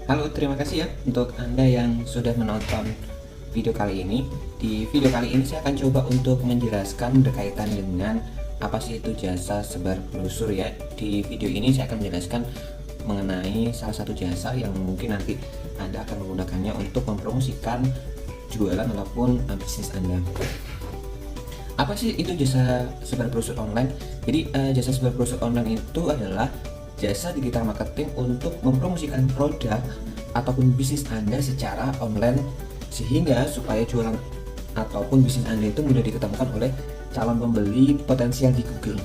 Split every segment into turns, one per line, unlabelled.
Halo, terima kasih ya untuk Anda yang sudah menonton video kali ini. Di video kali ini saya akan coba untuk menjelaskan berkaitan dengan apa sih itu jasa sebar brosur ya. Di video ini saya akan menjelaskan mengenai salah satu jasa yang mungkin nanti Anda akan menggunakannya untuk mempromosikan jualan ataupun bisnis Anda. Apa sih itu jasa sebar brosur online? Jadi jasa sebar brosur online itu adalah jasa digital marketing untuk mempromosikan produk ataupun bisnis Anda secara online sehingga supaya jualan ataupun bisnis Anda itu mudah diketemukan oleh calon pembeli potensial di Google.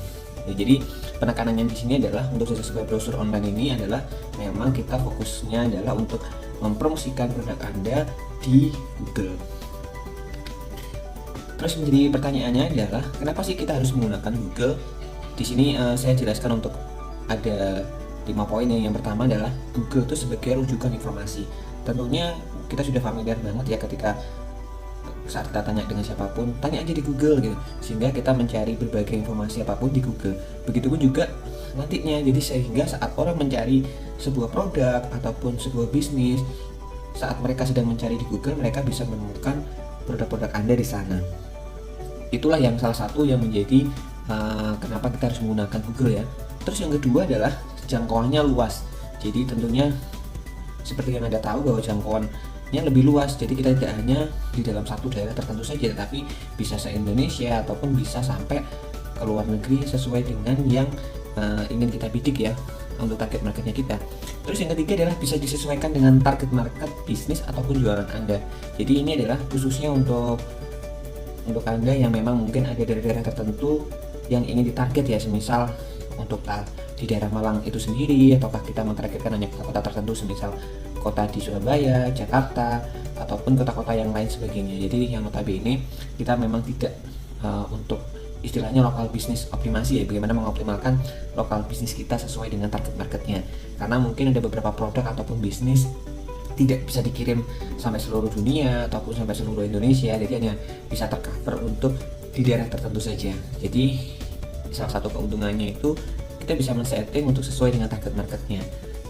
Ya, jadi penekanannya di sini adalah untuk jasa sebar brosur online ini adalah memang kita fokusnya adalah untuk mempromosikan produk Anda di Google. Terus menjadi pertanyaannya adalah kenapa sih kita harus menggunakan Google? Di sini saya jelaskan untuk ada 5 poin. Yang pertama adalah Google itu sebagai rujukan informasi. Tentunya kita sudah familiar banget ya ketika saat kita tanya dengan siapapun, tanya aja di Google gitu, sehingga kita mencari berbagai informasi apapun di Google. Begitupun juga nantinya, jadi sehingga saat orang mencari sebuah produk ataupun sebuah bisnis, saat mereka sedang mencari di Google, mereka bisa menemukan produk-produk Anda di sana. Itulah yang salah satu yang menjadi kenapa kita harus menggunakan Google ya. Terus yang kedua adalah jangkauannya luas. Jadi tentunya seperti yang Anda tahu bahwa jangkauannya lebih luas. Jadi kita tidak hanya di dalam satu daerah tertentu saja, tetapi bisa se-Indonesia ataupun bisa sampai ke luar negeri sesuai dengan yang ingin kita bidik ya untuk target marketnya kita. Terus yang ketiga adalah bisa disesuaikan dengan target market bisnis ataupun jualan Anda. Jadi ini adalah khususnya untuk Anda yang memang mungkin ada dari daerah tertentu yang ingin ditarget ya, semisal untuk di daerah Malang itu sendiri, ataukah kita mentargetkan hanya kota-kota tertentu semisal kota di Surabaya, Jakarta, ataupun kota-kota yang lain sebagainya. Jadi yang notabene kita memang tidak untuk istilahnya lokal bisnis optimasi ya, bagaimana mengoptimalkan lokal bisnis kita sesuai dengan target marketnya. Karena mungkin ada beberapa produk ataupun bisnis tidak bisa dikirim sampai seluruh dunia ataupun sampai seluruh Indonesia, jadi hanya bisa tercover untuk di daerah tertentu saja. Jadi salah satu keuntungannya itu kita bisa men-setting untuk sesuai dengan target marketnya.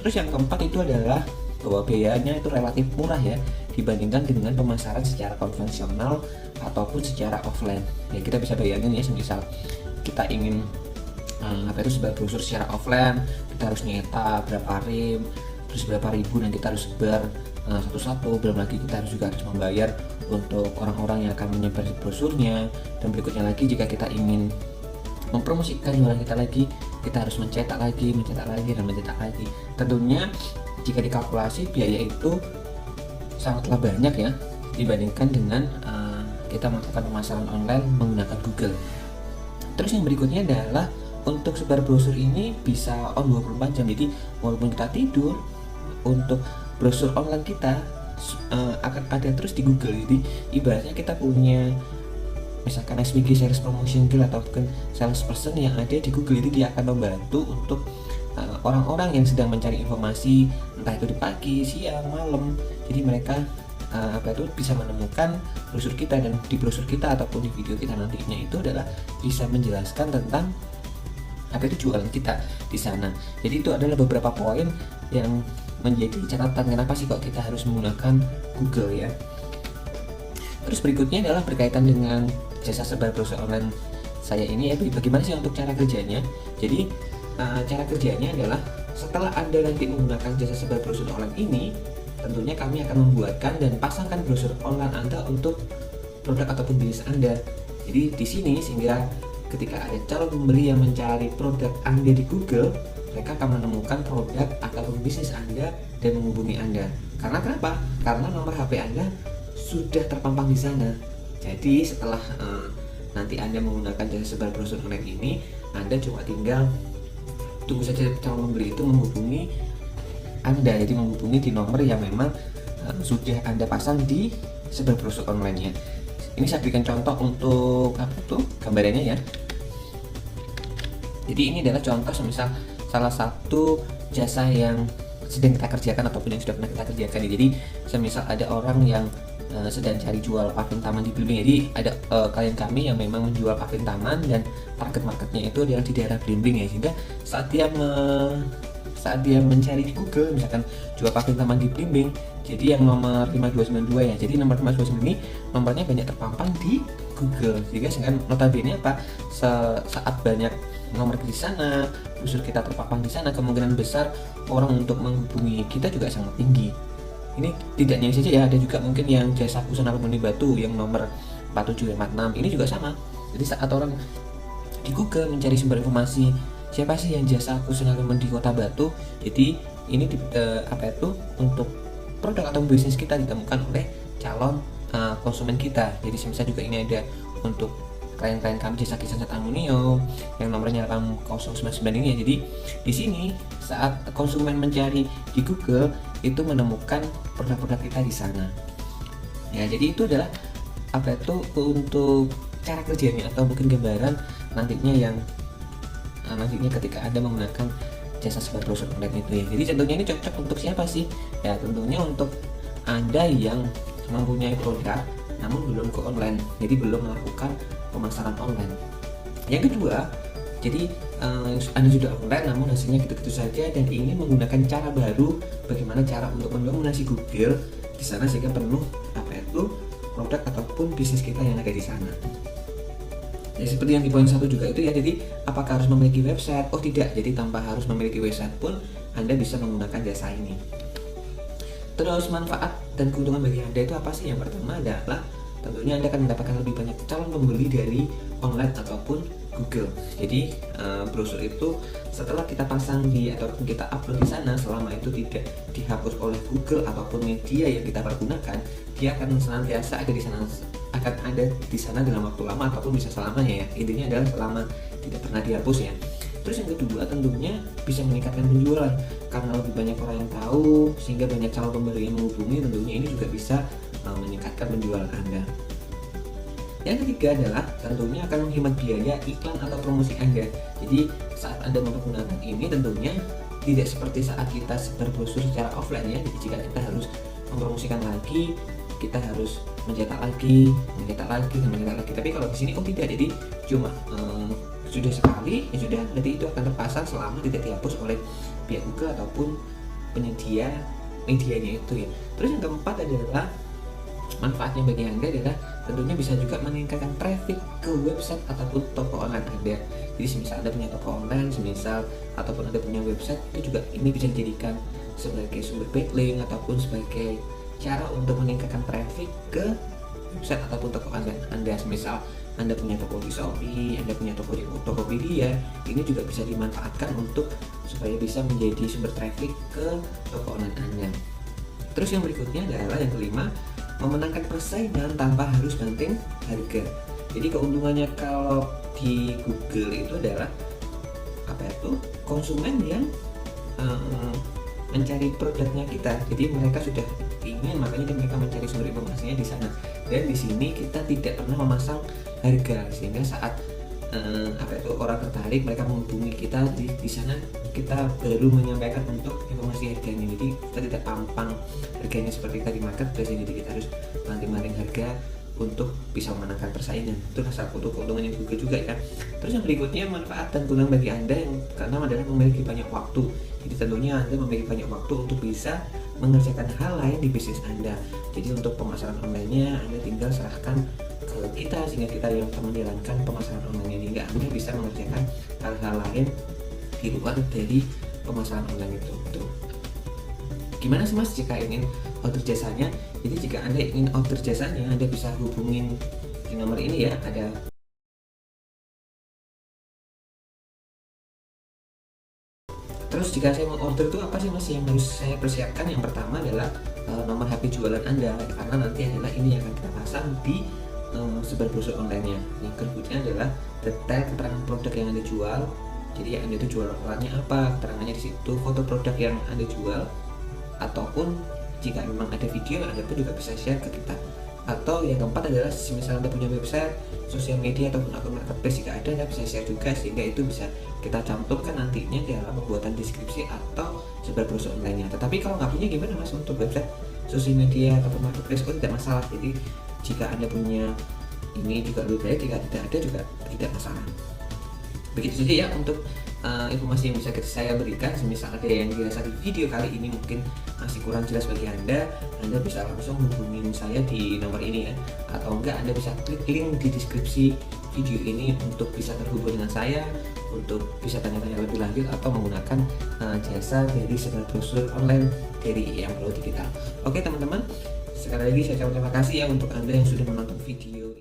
Terus yang keempat itu adalah bahwa biayanya itu relatif murah ya dibandingkan dengan pemasaran secara konvensional ataupun secara offline. Ya kita bisa bayangin ya, semisal kita ingin sebar brosur secara offline, kita harus nyetak berapa rim, terus berapa ribu, dan kita harus sebar satu-satu. Belum lagi kita juga harus membayar untuk orang-orang yang akan menyebar brosurnya, dan berikutnya lagi jika kita ingin mempromosikan jualan kita lagi, kita harus mencetak lagi dan mencetak lagi. Tentunya jika dikalkulasi biaya itu sangatlah banyak ya dibandingkan dengan kita melakukan pemasaran online menggunakan Google. Terus yang berikutnya adalah untuk sebar brosur ini bisa on 24 jam. Jadi walaupun kita tidur, untuk brosur online kita akan ada terus di Google. Jadi ibaratnya kita punya misalkan SPG, sales promotion girl ataupun salesperson yang ada di Google, itu dia akan membantu untuk orang-orang yang sedang mencari informasi entah itu di pagi, siang, malam. Jadi mereka bisa menemukan brosur kita, dan di brosur kita ataupun di video kita nantinya itu adalah bisa menjelaskan tentang apa itu jualan kita di sana. Jadi itu adalah beberapa poin yang menjadi catatan kenapa sih kok kita harus menggunakan Google ya. Terus berikutnya adalah berkaitan dengan jasa sebar brosur online saya ini ya, bagaimana sih untuk cara kerjanya. Jadi cara kerjanya adalah setelah Anda nanti menggunakan jasa sebar brosur online ini, tentunya kami akan membuatkan dan pasangkan brosur online Anda untuk produk ataupun bisnis Anda. Jadi di sini sehingga ketika ada calon pembeli yang mencari produk Anda di Google, mereka akan menemukan produk ataupun bisnis Anda dan menghubungi Anda. Karena kenapa? Karena nomor HP Anda sudah terpampang di sana. Jadi setelah nanti Anda menggunakan jasa sebar brosur online ini, Anda cuma tinggal tunggu saja calon pembeli itu menghubungi Anda. Jadi menghubungi di nomor yang memang sudah Anda pasang di sebar brosur online-nya. Ini saya berikan contoh untuk gambarannya ya. Jadi ini adalah contoh semisal salah satu jasa yang sedang kita kerjakan ataupun yang sudah pernah kita kerjakan. Jadi semisal ada orang yang sedang cari jual paving taman di Blimbing. Jadi ada klien kami yang memang menjual paving taman dan target marketnya itu adalah di daerah Blimbing ya, sehingga saat dia saat dia mencari di Google, misalkan jual paving taman di Blimbing, jadi yang nomor 5292 ya, jadi nomor 5292 ini nomornya banyak terpampang di Google, sehingga notabene apa, saat banyak nomor di sana, brosur kita terpampang di sana, kemungkinan besar orang untuk menghubungi kita juga sangat tinggi. Ini tidak hanya saja ya, ada juga mungkin yang jasa kusen alumni Batu yang nomor 4756 ini juga sama. Jadi saat orang di Google mencari sumber informasi siapa sih yang jasa kusen alumni di Kota Batu, jadi ini untuk produk atau bisnis kita ditemukan oleh calon konsumen kita. Jadi misal juga ini ada untuk klien-klien kami jasa kisan aluminium yang nomornya 8099 ini ya. Jadi di sini saat konsumen mencari di Google itu menemukan produk-produk kita di sana. Ya, jadi itu adalah untuk cara kerjanya atau mungkin gambaran nantinya ketika Anda menggunakan jasa sebar brosur online itu ya. Jadi contohnya ini cocok untuk siapa sih? Ya tentunya untuk Anda yang mempunyai produk namun belum ke online, jadi belum melakukan pemasaran online. Yang kedua, jadi Anda sudah online namun hasilnya gitu-gitu saja dan ingin menggunakan cara baru, bagaimana cara untuk mendominasi Google di sana sehingga penuh produk ataupun bisnis kita yang ada di sana. Ya, seperti yang di poin 1 juga itu ya, jadi apakah harus memiliki website? Oh tidak, jadi tanpa harus memiliki website pun Anda bisa menggunakan jasa ini. Terus manfaat dan keuntungan bagi Anda itu apa sih? Yang pertama adalah tentunya Anda akan mendapatkan lebih banyak calon pembeli dari online ataupun Google. Jadi brosur itu setelah kita pasang ataupun kita upload di sana, selama itu tidak dihapus oleh Google ataupun media yang kita pergunakan, dia akan senantiasa ada di sana dalam waktu lama ataupun bisa selamanya ya. Intinya adalah selama tidak pernah dihapus ya. Terus yang kedua tentunya bisa meningkatkan penjualan karena lebih banyak orang yang tahu sehingga banyak calon pembeli yang menghubungi, tentunya ini juga bisa meningkatkan penjualan Anda. Yang ketiga adalah tentunya akan menghemat biaya iklan atau promosi Anda. Jadi saat Anda menggunakan ini tentunya tidak seperti saat kita sebar brosur secara offline ya. Jadi jika kita harus mempromosikan lagi, kita harus mencetak lagi. Tapi kalau di sini tidak, jadi cuma sudah sekali ya sudah, jadi itu akan terpasang selama tidak dihapus oleh pihak Google ataupun penyedia medianya itu ya. Terus yang keempat adalah manfaatnya bagi Anda adalah tentunya bisa juga meningkatkan traffic ke website ataupun toko online Anda. Jadi semisal Anda punya toko online, ataupun Anda punya website, itu juga ini bisa dijadikan sebagai sumber backlink ataupun sebagai cara untuk meningkatkan traffic ke website ataupun toko online Anda. Semisal Anda punya toko di Shopee, Anda punya toko di Tokopedia, ini juga bisa dimanfaatkan untuk supaya bisa menjadi sumber traffic ke toko online Anda. Terus yang berikutnya adalah yang kelima, memenangkan persaingan tanpa harus banting harga. Jadi keuntungannya kalau di Google itu adalah konsumen yang mencari produknya kita. Jadi mereka sudah ingin, makanya mereka mencari sumber informasinya di sana. Dan di sini kita tidak pernah memasang harga, sehingga saat orang tertarik, mereka menghubungi kita di sana, kita baru menyampaikan untuk informasi harganya. Jadi kita tidak pampang harganya seperti tadi marketplace, jadi kita harus banting-banting harga untuk bisa memenangkan persaingan. Itu salah satu keuntungan yang juga ya. Terus yang berikutnya manfaat dan keuntungan bagi Anda yang keenam adalah memiliki banyak waktu. Jadi tentunya Anda memiliki banyak waktu untuk bisa mengerjakan hal lain di bisnis Anda. Jadi untuk pemasaran online-nya Anda tinggal serahkan ke kita sehingga kita yang menjalankan pemasaran online ini, hingga Anda bisa mengerjakan hal-hal lain di luar dari pemasaran online itu. Gimana sih Mas jika ingin order jasanya? Jadi jika Anda ingin order jasanya, Anda bisa hubungin di nomor ini ya, ada Terus jika saya mau order itu apa sih Mas yang harus saya persiapkan? Yang pertama adalah nomor HP jualan Anda, karena nanti adalah ini yang akan kita pasang di sebar brosur online-nya. Yang berikutnya adalah detail keterangan produk yang Anda jual. Jadi Anda itu jual orangnya apa, keterangannya di situ, foto produk yang Anda jual, ataupun jika memang ada video, Anda pun juga bisa share ke kita. Atau yang keempat adalah misalnya Anda punya website, sosial media ataupun akun marketplace, jika ada Anda bisa share juga, sehingga itu bisa kita cantumkan nantinya dalam pembuatan deskripsi atau sebar brosur online-nya. Tetapi kalau nggak punya gimana Mas untuk website, sosial media ataupun marketplace, tidak masalah. Jadi jika Anda punya ini juga lebih baik, jika tidak ada juga tidak masalah. Begitu saja ya untuk informasi yang bisa saya berikan. Semisal ada yang dirasa di video kali ini mungkin masih kurang jelas bagi Anda bisa langsung hubungi saya di nomor ini ya, atau enggak Anda bisa klik link di deskripsi video ini untuk bisa terhubung dengan saya, untuk bisa tanya-tanya lebih lanjut atau menggunakan jasa dari sebar brosur online dari Yang Pro Digital. Oke teman-teman, sekali lagi saya ucapkan terima kasih ya untuk Anda yang sudah menonton video.